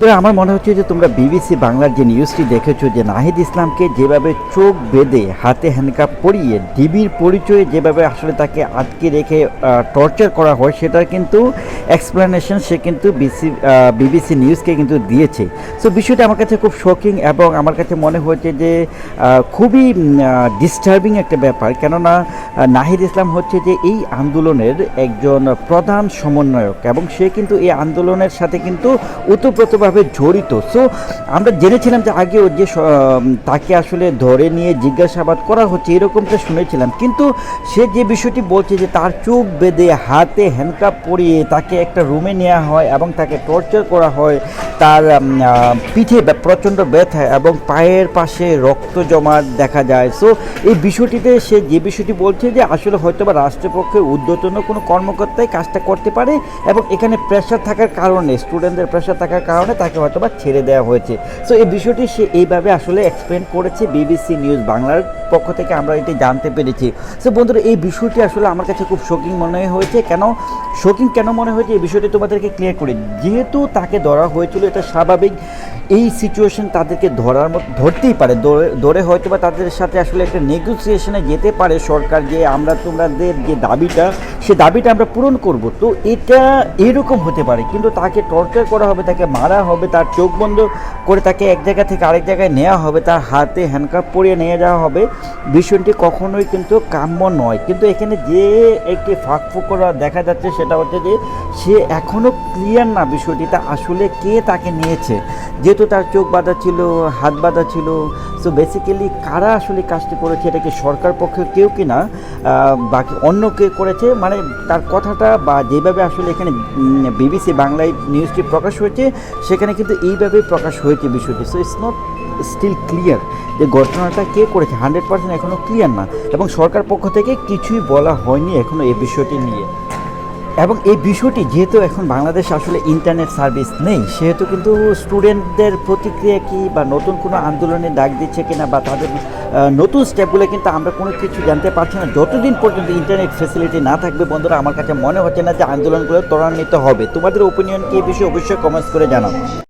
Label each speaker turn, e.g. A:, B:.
A: তো আমার মনে হচ্ছে যে তোমরা বিবিসি বাংলার যে নিউজটি দেখেছো যে নাহিদ ইসলামকে যেভাবে চোখ বেঁধে হাতে হ্যান্ডকাপ পরিয়ে ডিবির পরিচয়ে যেভাবে আসলে তাকে আটকে রেখে টর্চার করা হয় সেটার কিন্তু এক্সপ্লেনেশন সে কিন্তু বিবিসি নিউজকে কিন্তু দিয়েছে। সো বিষয়টা আমার কাছে খুব শকিং এবং আমার কাছে মনে হয়েছে যে খুবই ডিস্টার্বিং একটা ব্যাপার। কেননা নাহিদ ইসলাম হচ্ছে যে এই আন্দোলনের একজন প্রধান সমন্বয়ক এবং সে কিন্তু এই আন্দোলনের সাথে কিন্তু ওতপ্রোতভাবে জড়িত। সো আমরা জেনেছিলাম যে আগেও যে তাকে আসলে ধরে নিয়ে জিজ্ঞাসাবাদ করা হচ্ছে এরকমটা শুনেছিলাম, কিন্তু সে যে বিষয়টি বলছে যে তার চোখ বেঁধে হাতে হ্যান্ডকাপ পরিয়ে তাকে একটা রুমে নেওয়া হয় এবং তাকে টর্চার করা হয়, তার পিঠে প্রচণ্ড ব্যথা এবং পায়ের পাশে রক্ত জমা দেখা যায়। সো এই বিষয়টিতে সে যে বিষয়টি বলছে যে আসলে হয়তো বা রাষ্ট্রপক্ষের ঊর্ধ্বতন কোনো কর্মকর্তাই কাজটা করতে পারে এবং এখানে প্রেশার থাকার কারণে, স্টুডেন্টদের প্রেশার থাকার কারণে তাকে হয়তো বা ছেড়ে দেওয়া হয়েছে। সো এই বিষয়টি সে এইভাবে আসলে এক্সপ্লেন করেছে বিবিসি নিউজ বাংলার পক্ষ থেকে আমরা এটি জানতে পেরেছি। সো বন্ধুরা, এই বিষয়টি আসলে আমার কাছে খুব শকিং মনে হয়েছে। শকিং কেন মনে হয়েছে এই বিষয়টি তোমাদেরকে ক্লিয়ার করি। যেহেতু তাকে ধরা হয়েছিল, এটা স্বাভাবিক, এই সিচুয়েশন তাদেরকে ধরতেই পারে, ধরে হয়তো বা তাদের সাথে আসলে একটা নেগোসিয়েশনে যেতে পারে সরকার যে আমরা তোমাদের যে দাবিটা, সে দাবিটা আমরা পূরণ করব। তো এটা এরকম হতে পারে, কিন্তু তাকে টর্চার করা হবে, তাকে মারা হবে, তার চোখ বন্ধ করে তাকে এক জায়গা থেকে আরেক জায়গায় নেওয়া হবে, তার হাতে হ্যান্ডকাপ পরিয়ে নিয়ে যাওয়া হবে। বিষয়টি কখনোই কিন্তু কাম্য নয়। কিন্তু এখানে যে একটি ফাঁকফোকরা দেখা যাচ্ছে সেটা হচ্ছে যে সে এখনও ক্লিয়ার না বিষয়টিটা আসলে কে তাকে নিয়েছে। যেহেতু তার চোখ বাঁধা ছিল, হাত বাঁধা ছিল, সো বেসিক্যালি কারা আসলে কাজটি করেছে, এটা কি সরকার পক্ষে কেউ কি না বাকি অন্য কে করেছে, মানে তার কথাটা বা যেভাবে আসলে এখানে বিবিসি বাংলায় নিউজটি প্রকাশ হয়েছে সেখানে কিন্তু এইভাবেই প্রকাশ হয়েছে বিষয়টি। So it's not still clear যে ঘটনাটা কে করেছে, 100% এখনও ক্লিয়ার না এবং সরকার পক্ষ থেকে কিছুই বলা হয়নি এখনও এই বিষয়টি নিয়ে। এবং এই বিষয়টি যেহেতু এখন বাংলাদেশ আসলে ইন্টারনেট সার্ভিস নেই, সেহেতু কিন্তু স্টুডেন্টদের প্রতিক্রিয়া কী বা নতুন কোনো আন্দোলনে ডাক দিচ্ছে কিনা বা তাদের নতুন স্টেপগুলো কিন্তু আমরা কোনো কিছু জানতে পারছি না যতদিন পর্যন্ত ইন্টারনেট ফ্যাসিলিটি না থাকবে। বন্ধুরা, আমার কাছে মনে হচ্ছে না যে আন্দোলনগুলো ত্বরান্বিত হবে। তোমাদের ওপিনিয়ন কি এই বিষয়ে অবশ্যই কমেন্টস করে জানাও।